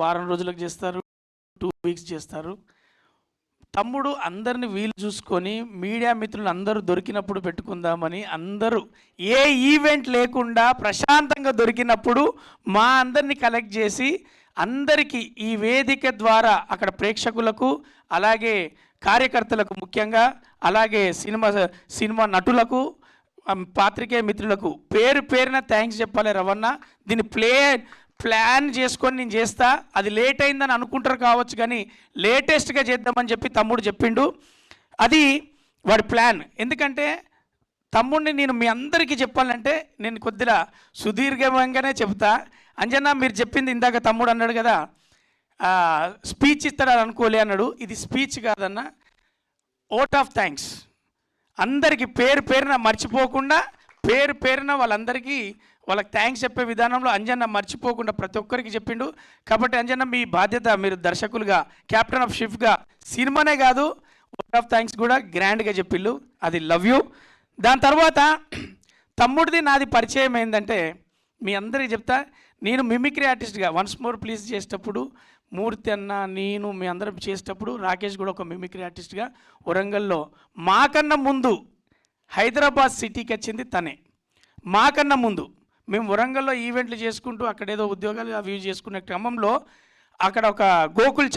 వారం రోజులకు చేస్తారు, 2 వీక్స్ చేస్తారు. తమ్ముడు అందరిని వీలు చూసుకొని మీడియా మిత్రులు అందరూ దొరికినప్పుడు పెట్టుకుందామని అందరూ ఏ ఈవెంట్ లేకుండా ప్రశాంతంగా దొరికినప్పుడు మా అందరినీ కలెక్ట్ చేసి అందరికీ ఈ వేదిక ద్వారా అక్కడ ప్రేక్షకులకు అలాగే కార్యకర్తలకు ముఖ్యంగా అలాగే సినిమా నటులకు పాత్రికేయ మిత్రులకు పేరు పేరున థ్యాంక్స్ చెప్పాలి. రవణ దీన్ని ప్లాన్ చేసుకొని నేను చేస్తా, అది లేట్ అయిందని అనుకుంటారు కావచ్చు కానీ లేటెస్ట్గా చేద్దామని చెప్పి తమ్ముడు చెప్పిండు. అది వాడి ప్లాన్. ఎందుకంటే తమ్ముడిని నేను మీ అందరికీ చెప్పాలంటే నేను కొద్దిగా సుదీర్ఘంగానే చెప్తా. అంజనా మీరు చెప్పింది ఇందాక తమ్ముడు అన్నాడు కదా, స్పీచ్ ఇస్తాడని అనుకోలే అన్నాడు. ఇది స్పీచ్ కాదన్న, ఓట్ ఆఫ్ థ్యాంక్స్. అందరికీ పేరు పేరున మర్చిపోకుండా పేరు పేరున వాళ్ళకి థ్యాంక్స్ చెప్పే విధానంలో అంజన్న మర్చిపోకుండా ప్రతి ఒక్కరికి చెప్పిండు. కాబట్టి అంజన్న మీ బాధ్యత, మీరు దర్శకులుగా క్యాప్టెన్ ఆఫ్ షిఫ్ట్గా సినిమానే కాదు ఓట్ ఆఫ్ థ్యాంక్స్ కూడా గ్రాండ్గా చెప్పిళ్ళు. అది లవ్ యూ. దాని తర్వాత తమ్ముడిది నాది పరిచయం ఏంటంటే మీ అందరికీ చెప్తా. నేను మిమిక్రీ ఆర్టిస్ట్గా వన్స్ మోర్ ప్లీజ్ చేసేటప్పుడు మూర్తి అన్న నేను మీ అందరం చేసేటప్పుడు రాకేష్ కూడా ఒక మిమిక్రీ ఆర్టిస్ట్గా వరంగల్లో మాకన్నా ముందు హైదరాబాద్ సిటీకి వచ్చింది తనే. మాకన్నా ముందు మేము వరంగల్లో ఈవెంట్లు చేసుకుంటూ అక్కడేదో ఉద్యోగాలు అవి చేసుకునే క్రమంలో అక్కడ ఒక గోకుల్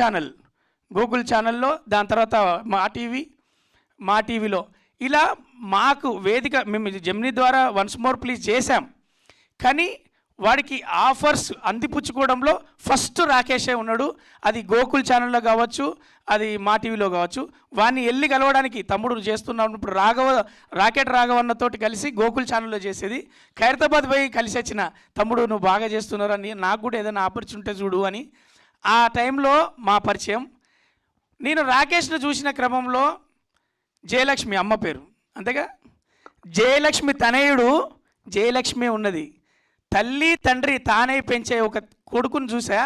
ఛానల్లో దాని తర్వాత మా టీవీలో ఇలా మాకు వేదిక మేము జెమినీ ద్వారా వన్స్ మోర్ ప్లీజ్ చేశాం. కానీ వాడికి ఆఫర్స్ అందిపుచ్చుకోవడంలో ఫస్ట్ రాకేషే ఉన్నాడు. అది గోకుల్ ఛానల్లో కావచ్చు, అది మా టీవీలో కావచ్చు. వాడిని వెళ్ళి కలవడానికి తమ్ముడు చేస్తున్నప్పుడు రాకెట్ రాఘవన్నతోటి కలిసి గోకుల్ ఛానల్లో చేసేది. ఖైరతాబాద్ పోయి కలిసి వచ్చిన తమ్ముడు నువ్వు బాగా చేస్తున్నారు అని, నాకు కూడా ఏదైనా ఆపర్చునిటీ చూడు అని. ఆ టైంలో మా పరిచయం. నేను రాకేష్ను చూసిన క్రమంలో జయలక్ష్మి అమ్మ పేరు అంతేగా, జయలక్ష్మి తనయుడు జయలక్ష్మి ఉన్నది. తల్లి తండ్రి తానే పెంచే ఒక కొడుకుని చూసా.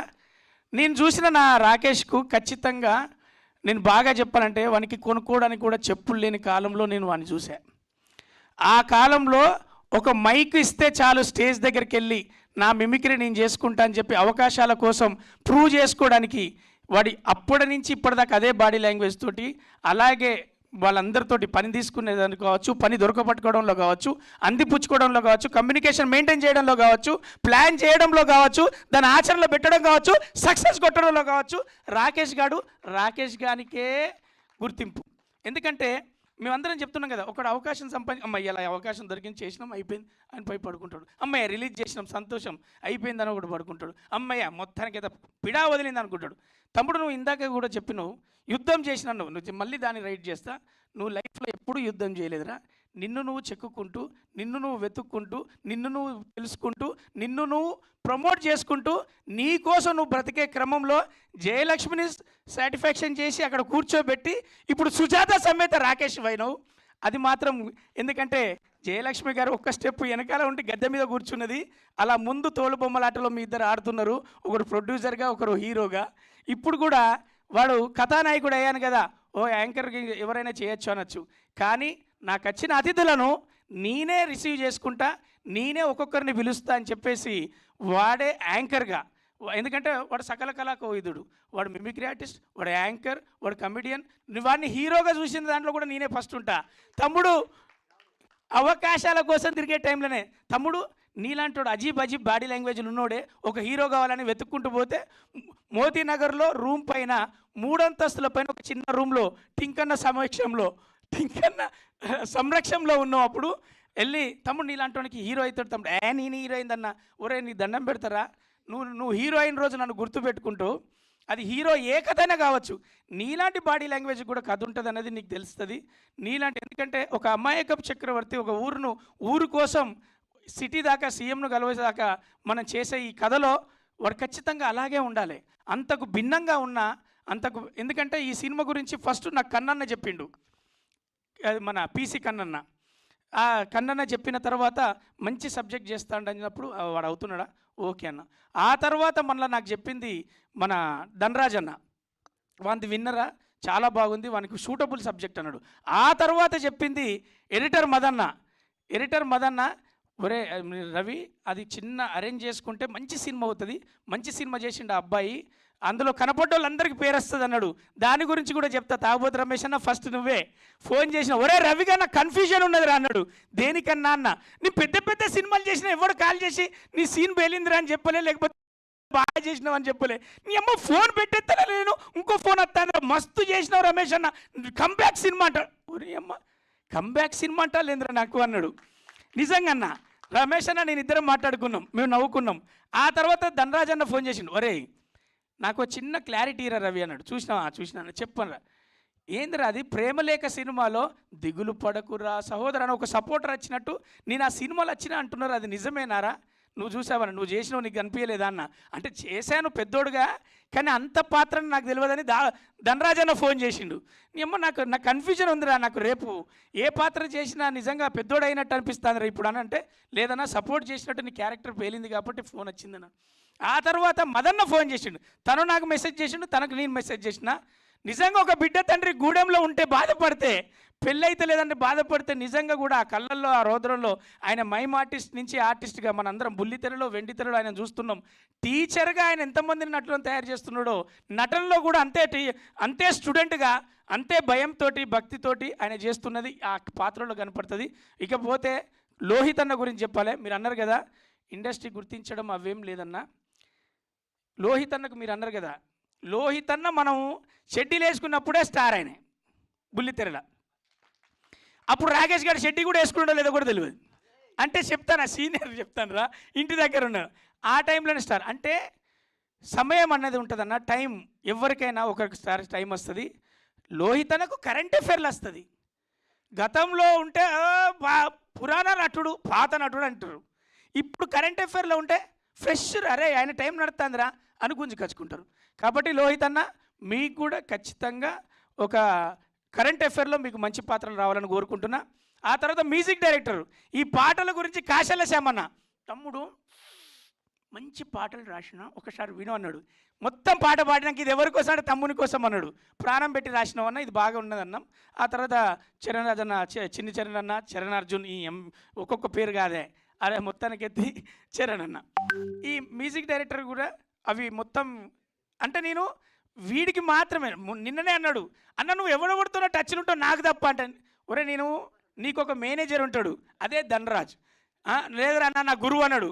నేను చూసిన నా రాకేష్కు ఖచ్చితంగా నేను బాగా చెప్పాలంటే వానికి కొనుక్కోవడానికి కూడా చెప్పులు లేని కాలంలో నేను వాడిని చూసా. ఆ కాలంలో ఒక మైక్ ఇస్తే చాలు స్టేజ్ దగ్గరికి వెళ్ళి నా మిమిక్రీ నేను చేసుకుంటా అని చెప్పి అవకాశాల కోసం ప్రూవ్ చేసుకోవడానికి వాడి అప్పటి నుంచి ఇప్పటిదాకా అదే బాడీ లాంగ్వేజ్ తోటి అలాగే వాళ్ళందరితోటి పని తీసుకునేదానికి కావచ్చు, పని దొరకపట్టుకోవడంలో కావచ్చు, అందిపుచ్చుకోవడంలో కావచ్చు, కమ్యూనికేషన్ మెయింటైన్ చేయడంలో కావచ్చు, ప్లాన్ చేయడంలో కావచ్చు, దాని ఆచరణలో పెట్టడం కావచ్చు, సక్సెస్ కొట్టడంలో కావచ్చు, రాకేష్ గానికే గుర్తింపు. ఎందుకంటే మేమందరం చెప్తున్నాం కదా, ఒకడు అవకాశం అమ్మాయి ఇలా అవకాశం దొరికింది చేసినాం అయిపోయింది అని పోయి పడుకుంటాడు. అమ్మాయి రిలీజ్ చేసినాం సంతోషం అయిపోయిందని ఒకటి పడుకుంటాడు. అమ్మాయి మొత్తానికి అయితే పిడా వదిలింది అనుకుంటాడు. తమ్ముడు నువ్వు ఇందాక కూడా చెప్పినావు యుద్ధం చేసిన నువ్వు మళ్ళీ దాన్ని రైట్ చేస్తా. నువ్వు లైఫ్లో ఎప్పుడూ యుద్ధం చేయలేదురా. నిన్ను నువ్వు చెక్కుకుంటూ, నిన్ను నువ్వు వెతుక్కుంటూ, నిన్ను నువ్వు తెలుసుకుంటూ, నిన్ను నువ్వు ప్రమోట్ చేసుకుంటూ నీ కోసం నువ్వు బ్రతికే క్రమంలో జయలక్ష్మిని సాటిస్ఫాక్షన్ చేసి అక్కడ కూర్చోబెట్టి ఇప్పుడు సుజాత సమేత రాకేష్ వైనవ్. అది మాత్రం ఎందుకంటే జయలక్ష్మి గారు ఒక్క స్టెప్ వెనకాల ఉండి గద్దె మీద కూర్చున్నది. అలా ముందు తోలు బొమ్మలాటలో మీ ఇద్దరు ఆడుతున్నారు, ఒకరు ప్రొడ్యూసర్గా ఒకరు హీరోగా. ఇప్పుడు కూడా వాడు కథానాయకుడు అయ్యాను కదా, ఓ యాంకర్కి ఎవరైనా చేయొచ్చు అనొచ్చు. కానీ నాకు వచ్చిన అతిథులను నేనే రిసీవ్ చేసుకుంటా, నేనే ఒక్కొక్కరిని పిలుస్తా అని చెప్పేసి వాడే యాంకర్గా. ఎందుకంటే వాడు సకల కళాకోవిదుడు, వాడు మిమిక్రీ ఆర్టిస్ట్, వాడు యాంకర్, వాడు కమెడియన్. వాడిని హీరోగా చూసిన దాంట్లో కూడా నేనే ఫస్ట్ ఉంటా. తమ్ముడు అవకాశాల కోసం తిరిగే టైంలోనే తమ్ముడు నీలాంటి అజీబ్ బాడీ లాంగ్వేజ్లు ఉన్నోడే ఒక హీరో కావాలని వెతుక్కుంటూ పోతే మోతీనగర్లో రూమ్ పైన 3 అంతస్తుల పైన ఒక చిన్న రూమ్లో టింకన్న సంరక్షణలో ఉన్నాం. అప్పుడు వెళ్ళి తమ్ముడు నీలాంటి వానికి హీరో అవుతాడు తమ్ముడు. నేను హీరో అయిందన్న, ఒరే నీ దండం పెడతారా, నువ్వు హీరో అయిన రోజు నన్ను గుర్తుపెట్టుకుంటూ, అది హీరో ఏ కథైనా కావచ్చు, నీలాంటి బాడీ లాంగ్వేజ్ కూడా కథ ఉంటుంది అనేది నీకు తెలుస్తుంది. నీలాంటి ఎందుకంటే ఒక అమాయకపు చక్రవర్తి ఒక ఊరు కోసం సిటీ దాకా సీఎంను కలవేదాకా మనం చేసే ఈ కథలో వాడు ఖచ్చితంగా అలాగే ఉండాలి. అంతకు భిన్నంగా ఉన్నా ఎందుకంటే ఈ సినిమా గురించి ఫస్ట్ నాకు కన్నన్న చెప్పిండు, మన పీసీ కన్నన్న. ఆ కన్నన్న చెప్పిన తర్వాత మంచి సబ్జెక్ట్ చేస్తాడు అన్నప్పుడు వాడు అవుతున్నాడా ఓకే అన్న. ఆ తర్వాత మళ్ళీ నాకు చెప్పింది మన ధనరాజ్ అన్న, వాంది విన్నరా చాలా బాగుంది, వానికి సూటబుల్ సబ్జెక్ట్ అన్నాడు. ఆ తర్వాత చెప్పింది ఎడిటర్ మదన్న, ఒరే రవి అది చిన్న అరేంజ్ చేసుకుంటే మంచి సినిమా అవుతుంది, మంచి సినిమా చేసిండు ఆ అబ్బాయి, అందులో కనపడ్డ వాళ్ళందరికీ పేరు వస్తుంది అన్నాడు. దాని గురించి కూడా చెప్తా. తాగుబోతు రమేష్ అన్న ఫస్ట్ నువ్వే ఫోన్ చేసిన, ఒరే రవి గారు నాకు కన్ఫ్యూజన్ ఉన్నది రా అన్నాడు. దేనికన్నా అన్న, నీ పెద్ద పెద్ద సినిమాలు చేసినా ఎవడు కాల్ చేసి నీ సీన్ పేలిందిరా అని చెప్పలే, లేకపోతే బాగా చేసినావు అని చెప్పలే. నీ అమ్మ ఫోన్ పెట్టేస్తానే నేను, ఇంకో ఫోన్ వస్తాను, మస్తు చేసినావు రమేష్ అన్న, కంబ్యాక్ సినిమా అంట. ఒరే అమ్మ కంబ్యాక్ సినిమా అంటా లేదురా నాకు అన్నాడు. నిజంగా అన్న రమేష్ అన్న నేను ఇద్దరం మాట్లాడుకున్నాం, మేము నవ్వుకున్నాం. ఆ తర్వాత ధనరాజ్ అన్న ఫోన్ చేసిండు, ఒరే నాకు చిన్న క్లారిటీ రా రవి అన్నాడు. చూసినా చెప్పనరా. ఏందిరా అది, ప్రేమలేఖ సినిమాలో దిగులు పడకురా సహోదరు అని ఒక సపోర్టర్ వచ్చినట్టు నేను ఆ సినిమాలు వచ్చినా అంటున్నారు, అది నిజమేనారా? నువ్వు చూసావా, నువ్వు చేసినావు, నీకు కనిపించలేదా అన్న. అంటే చేశాను పెద్దోడుగా, కానీ అంత పాత్రను నాకు తెలియదని ధనరాజ్ అన్న ఫోన్ చేసిండు. ఏమో నాకు కన్ఫ్యూజన్ ఉందిరా, నాకు రేపు ఏ పాత్ర చేసినా నిజంగా పెద్దోడు అయినట్టు అనిపిస్తుందిరా ఇప్పుడు అని. అంటే లేదన్నా సపోర్ట్ చేసినట్టు నీ క్యారెక్టర్ పేలింది కాబట్టి ఫోన్ వచ్చిందన్న. ఆ తర్వాత మదన్న ఫోన్ చేసిండు, తను నాకు మెసేజ్ చేసిండు, తనకు నేను మెసేజ్ చేసిన. నిజంగా ఒక బిడ్డ తండ్రి గూడెంలో ఉంటే బాధపడితే, పెళ్ళైతే లేదంటే బాధపడితే, నిజంగా కూడా ఆ కళ్ళల్లో ఆ రోదరంలో ఆయన మైమ్ ఆర్టిస్ట్ నుంచి ఆర్టిస్ట్గా మనందరం బుల్లితెరలో వెండితెరలో ఆయన చూస్తున్నాం. టీచర్గా ఆయన ఎంతమందిని నటులను తయారు చేస్తున్నాడో, నటనలో కూడా అంతే స్టూడెంట్గా అంతే భయంతో భక్తితోటి ఆయన చేస్తున్నది ఆ పాత్రలో కనపడుతుంది. ఇకపోతే లోహిత్ అన్న గురించి చెప్పాలి. మీరు అన్నారు కదా ఇండస్ట్రీ గుర్తించడం అవేం లేదన్నా. లోహిత్ అన్నకు మీరు అన్నారు కదా, లోహిత్ అన్న మనం షెడ్డీలు వేసుకున్నప్పుడే స్టార్ ఆయన బుల్లితెరల. అప్పుడు రాకేష్ గారు షెడ్డీ కూడా వేసుకున్నాడో లేదో కూడా తెలియదు. అంటే చెప్తాను, సీనియర్ చెప్తాను రా, ఇంటి దగ్గర ఉన్నారు ఆ టైంలోనే స్టార్. అంటే సమయం అన్నది ఉంటుందన్న, టైం ఎవరికైనా ఒకసారి టైం వస్తుంది. లోహిత్ అన్నకు కరెంట్ అఫైర్లు వస్తుంది. గతంలో ఉంటే పురాణ నటుడు పాత నటుడు అంటారు, ఇప్పుడు కరెంట్ అఫైర్లో ఉంటే ఫ్రెష్, అరే ఆయన టైం నడుతుందిరా అని గుంజుకొచ్చుకుంటారు. కాబట్టి లోహిత్ అన్న మీకు కూడా ఖచ్చితంగా ఒక కరెంట్ అఫైర్లో మీకు మంచి పాత్రలు రావాలని కోరుకుంటున్నా. ఆ తర్వాత మ్యూజిక్ డైరెక్టర్, ఈ పాటల గురించి కాశల శ్యామన్న, తమ్ముడు మంచి పాటలు రాసిన ఒకసారి విను అన్నాడు. మొత్తం పాట పాడినాక ఇది ఎవరి కోసం అంటే తమ్ముని కోసం అన్నాడు. ప్రాణం పెట్టి రాసినావు అన్న, ఇది బాగా ఉన్నదన్నాం. ఆ తర్వాత చరణ్ రాజ్ అన్న, చిన్ని చరణ్ అన్న, చరణ్ అర్జున్, ఈ ఒక్కొక్క పేరు కాదే అదే మొత్తానికి ఎత్తి చరణ్ అన్న. ఈ మ్యూజిక్ డైరెక్టర్ కూడా అవి మొత్తం అంటే నేను వీడికి మాత్రమే నిన్ననే అన్నాడు, అన్న నువ్వు ఎవడెవడుతున్నా టచ్లు ఉంటావు నాకు తప్ప అంటే. ఒరే నేను నీకు ఒక మేనేజర్ ఉంటాడు, అదే ధనరాజ్. లేదురా అన్న నా గురువు అన్నాడు.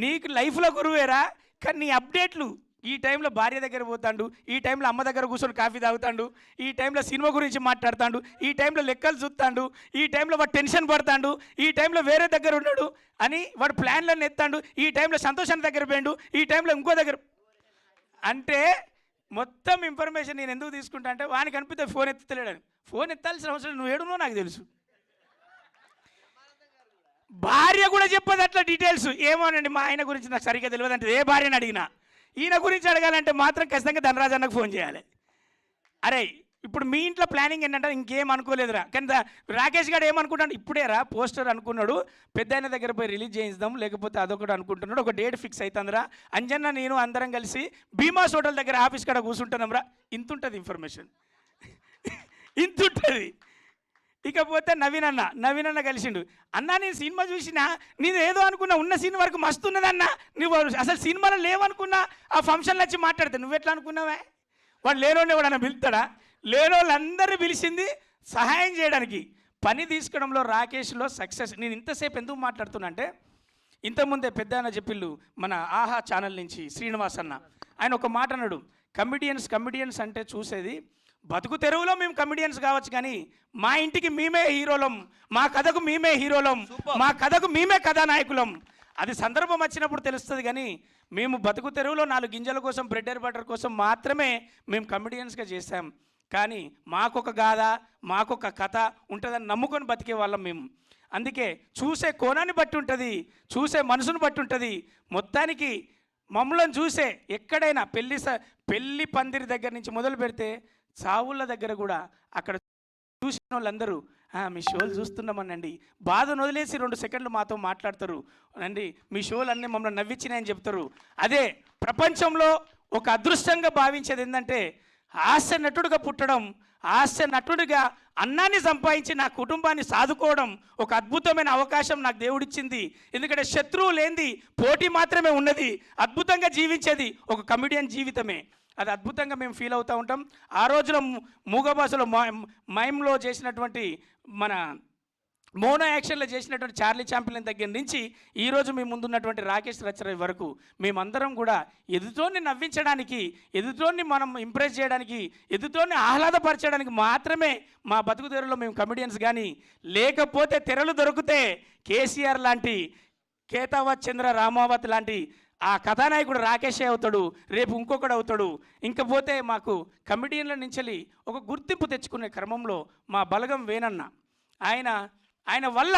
నీకు లైఫ్లో గురువేరా, కానీ నీ అప్డేట్లు ఈ టైంలో భార్య దగ్గర పోతాడు, ఈ టైంలో అమ్మ దగ్గర కూర్చొని కాఫీ తాగుతాడు, ఈ టైంలో సినిమా గురించి మాట్లాడుతాడు, ఈ టైంలో లెక్కలు చూస్తాడు, ఈ టైంలో వాడు టెన్షన్ పడతాడు, ఈ టైంలో వేరే దగ్గర ఉన్నాడు అని వాడు ప్లాన్లను ఎత్తాడు, ఈ టైంలో సంతోషాన్ని దగ్గర పోయాడు, ఈ టైంలో ఇంకో దగ్గర. అంటే మొత్తం ఇన్ఫర్మేషన్ నేను ఎందుకు తీసుకుంటా అంటే వానికి అనిపిస్తే ఫోన్ ఎత్తుతలేడని. ఫోన్ ఎత్తాల్సిన అవసరం నువ్వు ఏడునో నాకు తెలుసు. భార్య కూడా చెప్పదు అట్లా డీటెయిల్స్. ఏమోనండి మా ఆయన గురించి నాకు సరిగ్గా తెలియదు అంటే ఏ భార్యని అడిగినా, ఈయన గురించి అడగాలంటే మాత్రం ఖచ్చితంగా ధనరాజ్ అన్నకు ఫోన్ చేయాలి. అరే ఇప్పుడు మీ ఇంట్లో ప్లానింగ్ ఏంటంటే ఇంకేం అనుకోలేదురా, కానీ రాకేష్ గారు ఏమనుకుంటాడు, ఇప్పుడేరా పోస్టర్ అనుకున్నాడు, పెద్ద ఆయన దగ్గర పోయి రిలీజ్ చేయిద్దాం, లేకపోతే అదొకటి అనుకుంటున్నాడు, ఒక డేట్ ఫిక్స్ అవుతుందిరా, అంజన్న నేను అందరం కలిసి భీమాస్ హోటల్ దగ్గర ఆఫీస్ కాడ కూర్చుంటున్నాం రా. ఇంతుంటుంది ఇన్ఫర్మేషన్, ఇంతుంటుంది. ఇకపోతే నవీన్ అన్న కలిసిండు. అన్నా నేను సినిమా చూసినా, నేను ఏదో అనుకున్నా, ఉన్న సీన్ వరకు మస్తు ఉన్నదన్నా, నువ్వు అసలు సినిమాలో లేవనుకున్నా, ఆ ఫంక్షన్లో వచ్చి మాట్లాడితే నువ్వు ఎట్లా అనుకున్నావే? వాడు లేనోడిని ఎవడన్నా పిలుస్తాడా? లేనోళ్ళందరూ పిలిచింది సహాయం చేయడానికి. పని తీసుకోవడంలో రాకేష్లో సక్సెస్. నేను ఇంతసేపు ఎందుకు మాట్లాడుతున్నా అంటే, ఇంతకుముందే పెద్ద ఆయన చెప్పిళ్ళు మన ఆహా ఛానల్ నుంచి శ్రీనివాస్ అన్న, ఆయన ఒక మాట అన్నాడు, కమిడియన్స్ అంటే చూసేది బతుకు తెరువులో మేము కమిడియన్స్ కావచ్చు, కానీ మా ఇంటికి మేమే హీరోలం, మా కథకు మేమే హీరోలం, మా కథకు మేమే కథానాయకులం. అది సందర్భం వచ్చినప్పుడు తెలుస్తుంది, కానీ మేము బతుకు తెరువులో 4 గింజల కోసం, బ్రెడ్ అండ్ బటర్ కోసం మాత్రమే మేము కమిడియన్స్గా చేసాం. కానీ మాకొక గాథ, మాకొక కథ ఉంటుందని నమ్ముకొని బతికే వాళ్ళం మేము. అందుకే చూసే కోణాన్ని బట్టి ఉంటుంది, చూసే మనసును బట్టి ఉంటుంది. మొత్తానికి మమ్మల్ని చూసే ఎక్కడైనా పెళ్లి పందిరి దగ్గర నుంచి మొదలు పెడితే చావుళ్ళ దగ్గర కూడా అక్కడ చూసిన వాళ్ళందరూ మీ షోలు చూస్తున్నామనండి, బాధను వదిలేసి 2 సెకండ్లు మాతో మాట్లాడతారు అండి, మీ షోలు అన్నీ మమ్మల్ని నవ్వించినాయని చెప్తారు. అదే ప్రపంచంలో ఒక అదృష్టంగా భావించేది ఏంటంటే, హాస్య నటుడుగా పుట్టడం హాస్య నటుడిగా అన్నాన్ని సంపాదించి నా కుటుంబాన్ని సాదుకోవడం ఒక అద్భుతమైన అవకాశం నాకు దేవుడిచ్చింది. ఎందుకంటే శత్రువు లేనిది పోటీ మాత్రమే ఉన్నది, అద్భుతంగా జీవించేది ఒక కమెడియన్ జీవితమే. అది అద్భుతంగా మేము ఫీల్ అవుతూ ఉంటాం. ఆ రోజున మూగ భాషలో మైమ్లో చేసినటువంటి మన మోనో యాక్షన్లో చేసినటువంటి చార్లీ చాంప్లిన్ దగ్గర నుంచి ఈరోజు మీ ముందున్నటువంటి రాకేష్ రచరవి వరకు మేమందరం కూడా ఎదుటోన్ని నవ్వించడానికి, ఎదుటోన్ని మనం ఇంప్రెస్ చేయడానికి, ఎదుటోన్ని ఆహ్లాదపరచడానికి మాత్రమే మా బతుకు తెరలో మేము కమెడియన్స్. కానీ లేకపోతే తెరలు దొరికితే కేసీఆర్ లాంటి, కేతావత్ చంద్ర రామావత్ లాంటి ఆ కథానాయకుడు రాకేషే అవుతాడు, రేపు ఇంకొకడు అవుతాడు. ఇంకపోతే మాకు కమెడియన్ల నుంచి ఒక గుర్తింపు తెచ్చుకునే క్రమంలో మా బలగం వేణన్న, ఆయన వల్ల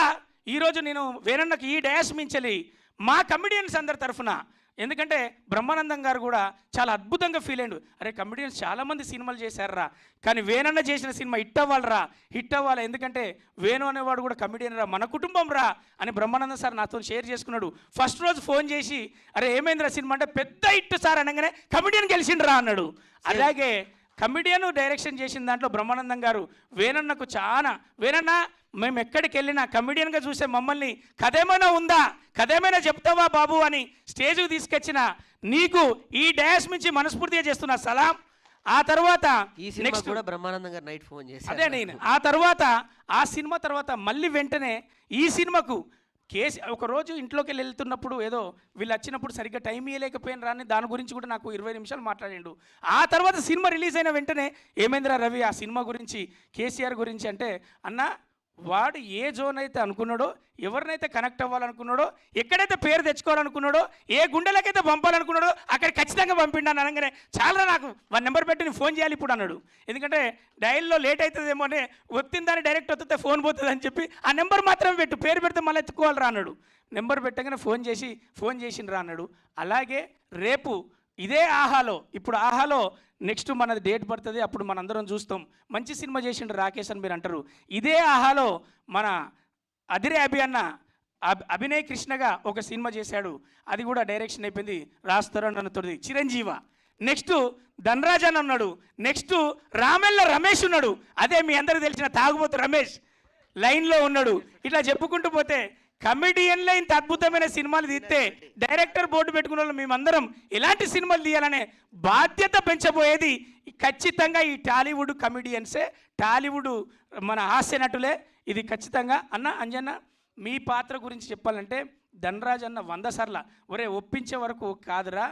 ఈరోజు నేను వేణన్నకు ఈ డయాస్ మించలి మా కమెడియన్స్ అందరి తరఫున, ఎందుకంటే బ్రహ్మానందం గారు కూడా చాలా అద్భుతంగా ఫీల్ అయ్యాడు. అరే కమెడియన్స్ చాలామంది సినిమాలు చేశారా, కానీ వేణన్న చేసిన సినిమా హిట్ అవ్వాలరా, హిట్ అవ్వాలి, ఎందుకంటే వేణు అనేవాడు కూడా కమెడియన్ రా, మన కుటుంబం రా అని బ్రహ్మానందం సార్ నాతో షేర్ చేసుకున్నాడు. ఫస్ట్ రోజు ఫోన్ చేసి అరే ఏమైందిరా సినిమా అంటే పెద్ద హిట్ సార్ అనగానే కమెడియన్ గెలిచిండ్రా అన్నాడు. అలాగే కమెడియన్ డైరెక్షన్ చేసిన దాంట్లో బ్రహ్మానందం గారు వేణన్నకు చాలా, వేణన్న మేము ఎక్కడికి వెళ్ళినా కమెడియన్గా చూసే మమ్మల్ని కథేమైనా ఉందా, కథేమైనా చెప్తావా బాబు అని స్టేజ్కి తీసుకొచ్చిన నీకు ఈ డయాస్ నుంచి మనస్ఫూర్తిగా చేస్తున్నా సలాం. ఆ తర్వాత నెక్స్ట్ కూడా బ్రహ్మానందం గారు నైట్ ఫోన్ చేశారు. అదే నేను ఆ తర్వాత ఆ సినిమా తర్వాత మళ్ళీ వెంటనే ఈ సినిమాకు ఒకరోజు ఇంట్లోకి వెళ్ళి వెళ్తున్నప్పుడు ఏదో వీళ్ళు వచ్చినప్పుడు సరిగ్గా టైం ఇవ్వలేకపోయిన రాని దాని గురించి కూడా నాకు 20 నిమిషాలు మాట్లాడిండు. ఆ తర్వాత సినిమా రిలీజ్ అయిన వెంటనే ఏమేంద్ర రవి ఆ సినిమా గురించి, కేసీఆర్ గురించి అంటే అన్న వాడు ఏ జోన్ అయితే అనుకున్నాడో, ఎవరినైతే కనెక్ట్ అవ్వాలనుకున్నాడో, ఎక్కడైతే పేరు తెచ్చుకోవాలనుకున్నాడో, ఏ గుండెలకైతే పంపాలనుకున్నాడో అక్కడ ఖచ్చితంగా పంపిండాను అనగానే చాలా నాకు 1 నెంబర్ పెట్టి నేను ఫోన్ చేయాలి ఇప్పుడు అన్నాడు. ఎందుకంటే డైల్లో లేట్ అవుతుందేమో అని ఒత్తిన దాన్ని డైరెక్ట్ వస్తే ఫోన్ పోతుంది అని చెప్పి ఆ నెంబర్ మాత్రమే పెట్టు, పేరు పెడితే మళ్ళీ ఎత్తుకోవాలరా అన్నాడు. నెంబర్ పెట్టగానే ఫోన్ చేసిండ్రా అన్నాడు. అలాగే రేపు ఇదే ఆహాలో, ఇప్పుడు ఆహాలో నెక్స్ట్ మనది డేట్ పడుతుంది, అప్పుడు మనందరం చూస్తాం. మంచి సినిమా చేసిండు రాకేష్ అని మీరు అంటారు. ఇదే ఆహాలో మన అదిరే అభి అన్న అభినయ్ కృష్ణగా ఒక సినిమా చేశాడు, అది కూడా డైరెక్షన్ అయిపోయింది, రాస్తారని అన్నతోది చిరంజీవ. నెక్స్ట్ ధనరాజ్ అని ఉన్నాడు, నెక్స్ట్ రామెల్ల రమేష్ ఉన్నాడు, అదే మీ అందరికి తెలిసిన తాగుబోతు రమేష్ లైన్లో ఉన్నాడు. ఇట్లా చెప్పుకుంటూ పోతే కమెడియన్లో ఇంత అద్భుతమైన సినిమాలు తీస్తే డైరెక్టర్ బోర్డు పెట్టుకున్న వాళ్ళు మేమందరం ఎలాంటి సినిమాలు తీయాలనే బాధ్యత పెంచబోయేది ఖచ్చితంగా ఈ టాలీవుడ్ కమెడియన్సే, టాలీవుడ్ మన హాస్య నటులే. ఇది ఖచ్చితంగా. అన్న అంజన్న మీ పాత్ర గురించి చెప్పాలంటే ధనరాజ్ అన్న 100 సార్లు ఒరే ఒప్పించే వరకు కాదురా,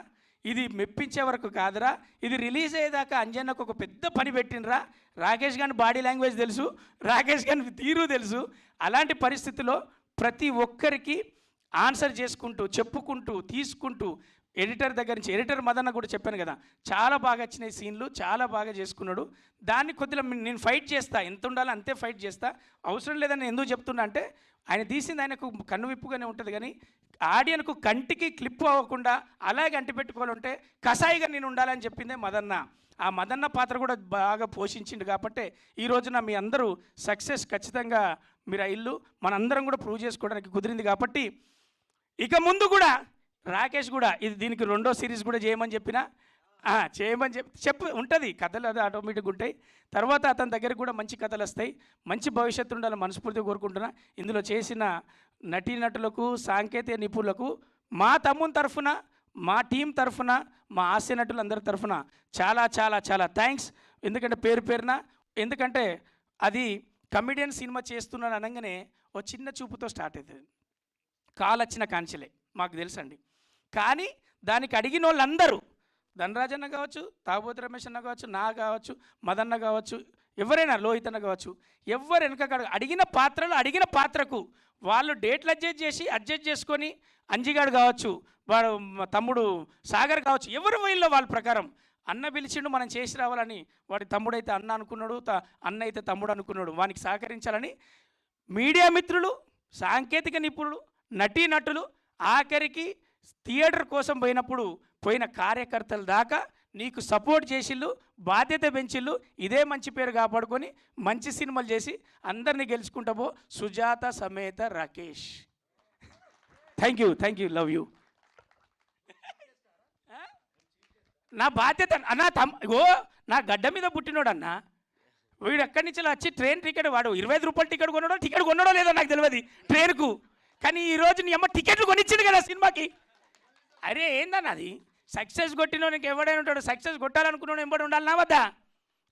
ఇది మెప్పించే వరకు కాదురా, ఇది రిలీజ్ అయ్యేదాకా అంజన్నకు ఒక పెద్ద పని పెట్టినరా. రాకేష్ గారి బాడీ లాంగ్వేజ్ తెలుసు, రాకేష్ గారి తీరు తెలుసు. అలాంటి పరిస్థితిలో ప్రతి ఒక్కరికి ఆన్సర్ చేసుకుంటూ, చెప్పుకుంటూ, తీసుకుంటూ, ఎడిటర్ దగ్గర నుంచి, ఎడిటర్ మదన్న కూడా చెప్పాను కదా, చాలా బాగా వచ్చినాయి సీన్లు, చాలా బాగా చేసుకున్నాడు. దాన్ని కొద్దిగా నేను ఫైట్ చేస్తా, ఎంత ఉండాలో అంతే ఫైట్ చేస్తా. అవసరం లేదని ఎందుకు చెప్తున్నా అంటే ఆయన తీసింది ఆయనకు కన్ను విప్పుగానే ఉంటుంది, కానీ ఆడియన్కు కంటికి క్లిప్ అవ్వకుండా అలాగే అంటిపెట్టుకోవాలంటే కసాయిగా నేను ఉండాలని చెప్పిందే మదన్న. ఆ మదన్న పాత్ర కూడా బాగా పోషించిండు కాబట్టి ఈ రోజున మీ అందరూ సక్సెస్ ఖచ్చితంగా మీరు ఆ ఇల్లు మనందరం కూడా ప్రూవ్ చేసుకోవడానికి కుదిరింది. కాబట్టి ఇక ముందు కూడా రాకేష్ కూడా దీనికి 2వ సిరీస్ కూడా చేయమని చెప్పినా చేయమని చెప్పు ఉంటుంది, కథలు అది ఆటోమేటిక్గా ఉంటాయి. తర్వాత అతని దగ్గర కూడా మంచి కథలు వస్తాయి, మంచి భవిష్యత్తు ఉండాలని మనస్ఫూర్తిగా కోరుకుంటున్నా. ఇందులో చేసిన నటీనటులకు, సాంకేతిక నిపుణులకు మా తమ్ముని తరఫున, మా టీం తరఫున, మా హాస్య నటులందరి తరఫున చాలా చాలా చాలా థ్యాంక్స్. ఎందుకంటే పేరు పేరున, ఎందుకంటే అది కమెడియన్ సినిమా చేస్తున్నాను అనగానే ఓ చిన్న చూపుతో స్టార్ట్ అవుతుంది, కాల్ వచ్చిన కాంచెలే మాకు తెలుసండి. కానీ దానికి అడిగిన వాళ్ళందరూ, ధనరాజ్ అన్న కావచ్చు, తాగబోతు రమేష్ అన్న కావచ్చు, నా కావచ్చు, మదన్న కావచ్చు, ఎవరైనా లోహిత్ అన్న కావచ్చు, ఎవరు వెనక అడిగిన పాత్రలు, అడిగిన పాత్రకు వాళ్ళు డేట్లు అడ్జస్ట్ చేసుకొని, అంజిగాడు కావచ్చు, వాడు తమ్ముడు సాగర్ కావచ్చు, ఎవరు వీళ్ళో వాళ్ళ ప్రకారం అన్న పిలిచిండు మనం చేసి రావాలని, వాడి తమ్ముడైతే అన్న అనుకున్నాడు, అన్న అయితే తమ్ముడు అనుకున్నాడు, వానికి సహకరించాలని మీడియా మిత్రులు, సాంకేతిక నిపుణులు, నటీనటులు, ఆఖరికి థియేటర్ కోసం పోయిన కార్యకర్తల దాకా నీకు సపోర్ట్ చేసిళ్ళు, బాధ్యత పెంచిళ్ళు. ఇదే మంచి పేరు కాపాడుకొని మంచి సినిమాలు చేసి అందరినీ గెలుచుకుంటాబో. సుజాత సమేత Rakesh. Thank you, love you. నా బాధ్యత అన్న, నా గడ్డ మీద పుట్టినోడు అన్న, వీడు ఎక్కడి నుంచి వచ్చి ట్రైన్ టికెట్ వాడు 25 రూపాయలు టికెట్ కొన్నాడో లేదో నాకు తెలియదు ట్రైన్కు. కానీ ఈ రోజు నీ అమ్మ టికెట్లు కొనిచ్చింది కదా సినిమాకి. అరే ఏందన్న అది సక్సెస్ కొట్టినోనికి ఎవడైనా ఉంటాడు, సక్సెస్ కొట్టాలనుకున్నాడు ఎంబడి ఉండాలన్నా వద్దా?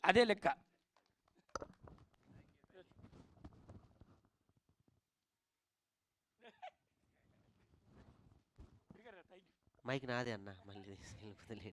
అదే లెక్క. మైక్ నాదే అన్న, మళ్ళీ తీసుకెళ్ళిపోతే